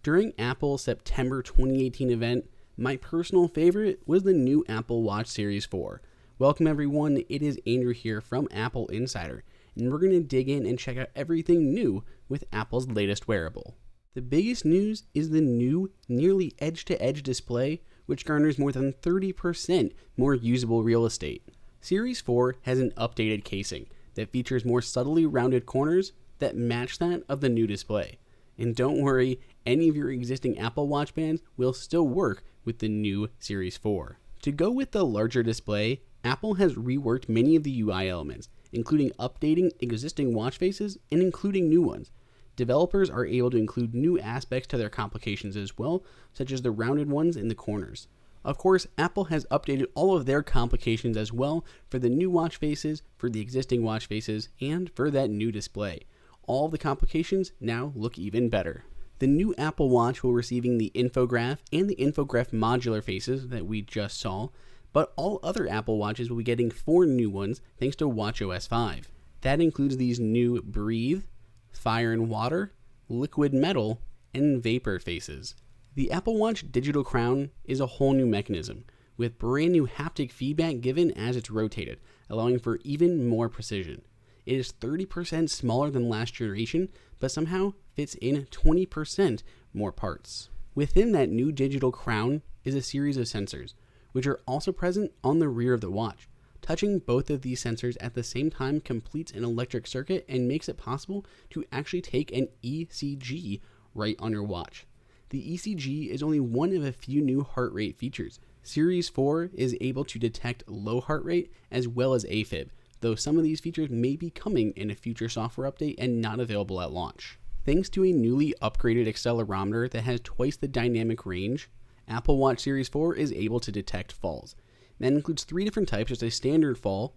During Apple's September 2018 event, my personal favorite was the new Apple Watch Series 4. Welcome everyone, it is Andrew here from AppleInsider, and we're going to dig in and check out everything new with Apple's latest wearable. The biggest news is the new nearly edge-to-edge display, which garners more than 30% more usable real estate. Series 4 has an updated casing that features more subtly rounded corners that match that of the new display. And don't worry, any of your existing Apple Watch bands will still work with the new Series 4. To go with the larger display, Apple has reworked many of the UI elements, including updating existing watch faces and including new ones. Developers are able to include new aspects to their complications as well, such as the rounded ones in the corners. Of course, Apple has updated all of their complications as well for the new watch faces, for the existing watch faces, and for that new display. All of the complications now look even better. The new Apple Watch will receiving the infograph and the infograph modular faces that we just saw, but all other Apple Watches will be getting 4 new ones thanks to watchOS 5. That includes these new Breathe, Fire and Water, Liquid Metal, and Vapor faces. The Apple Watch Digital Crown is a whole new mechanism, with brand new haptic feedback given as it's rotated, allowing for even more precision. It is 30% smaller than last generation, but somehow fits in 20% more parts. Within that new digital crown is a series of sensors, which are also present on the rear of the watch. Touching both of these sensors at the same time completes an electric circuit and makes it possible to actually take an ECG right on your watch. The ECG is only one of a few new heart rate features. Series 4 is able to detect low heart rate as well as AFib, though some of these features may be coming in a future software update and not available at launch. Thanks to a newly upgraded accelerometer that has twice the dynamic range, Apple Watch Series 4 is able to detect falls. That includes 3 different types: just a standard fall,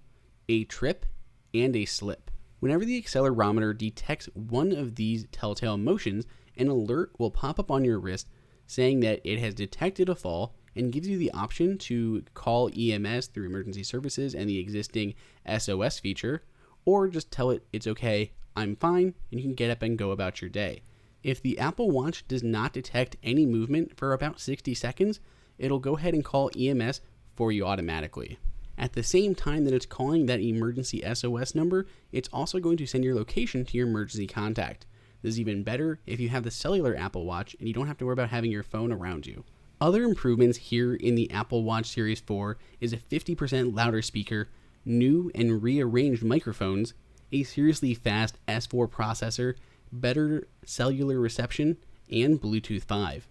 a trip, and a slip. Whenever the accelerometer detects one of these telltale motions, an alert will pop up on your wrist saying that it has detected a fall and gives you the option to call EMS through emergency services and the existing SOS feature, or just tell it it's okay, I'm fine, and you can get up and go about your day. If the Apple Watch does not detect any movement for about 60 seconds, it'll go ahead and call EMS for you automatically. At the same time that it's calling that emergency SOS number, it's also going to send your location to your emergency contact. This is even better if you have the cellular Apple Watch and you don't have to worry about having your phone around you. Other improvements here in the Apple Watch Series 4 is a 50% louder speaker, new and rearranged microphones, a seriously fast S4 processor, better cellular reception, and Bluetooth 5.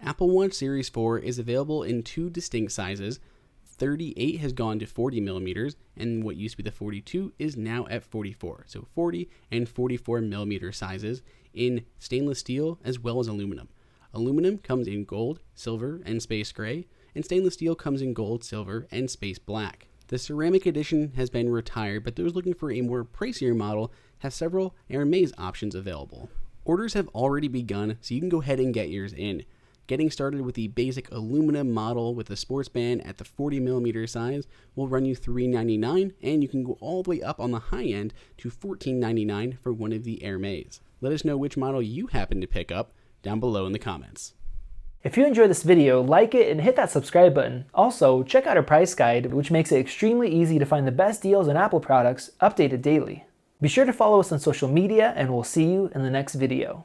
Apple Watch Series 4 is available in 2 distinct sizes. 38 has gone to 40 millimeters, and what used to be the 42 is now at 44. So 40 and 44 millimeter sizes in stainless steel as well as aluminum. Aluminum comes in gold, silver, and space gray, and stainless steel comes in gold, silver, and space black. The ceramic edition has been retired, but those looking for a more pricier model have several Hermes options available. Orders have already begun, so you can go ahead and get yours in. Getting started with the basic aluminum model with the sports band at the 40 millimeter size will run you $399, and you can go all the way up on the high end to $1499 for one of the Hermes. Let us know which model you happen to pick up down below in the comments. If you enjoyed this video, like it and hit that subscribe button. Also, check out our price guide, which makes it extremely easy to find the best deals on Apple products updated daily. Be sure to follow us on social media, and we'll see you in the next video.